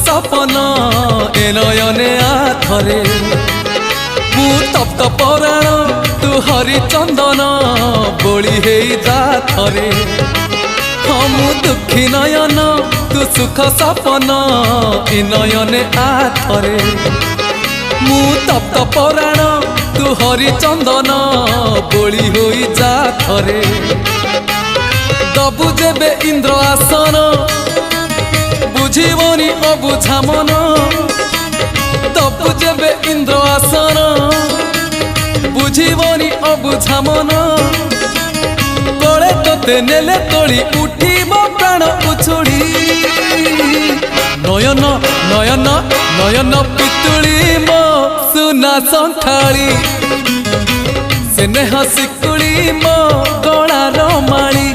सपन ए नयने आथरे मु तप्त पराण तू हरिचंदन बोली हे जा थरे मु दुखी नयन तू सुख सपन ए नयने आथरे मु तप्त पराण तू हरिचंदन बोली होई जा थरे दबु जेबे इंद्र आसन बुझीबनी अबुझा मन दबु जेबे इंद्र आसन बुझीबनी अबुझा मन तोते नेले तोड़ी उठीब प्राण उछुड़ी नयन नयन नयन पितुड़ी मो सुना संथाली स्नेह शिकुड़ी मो गलार माली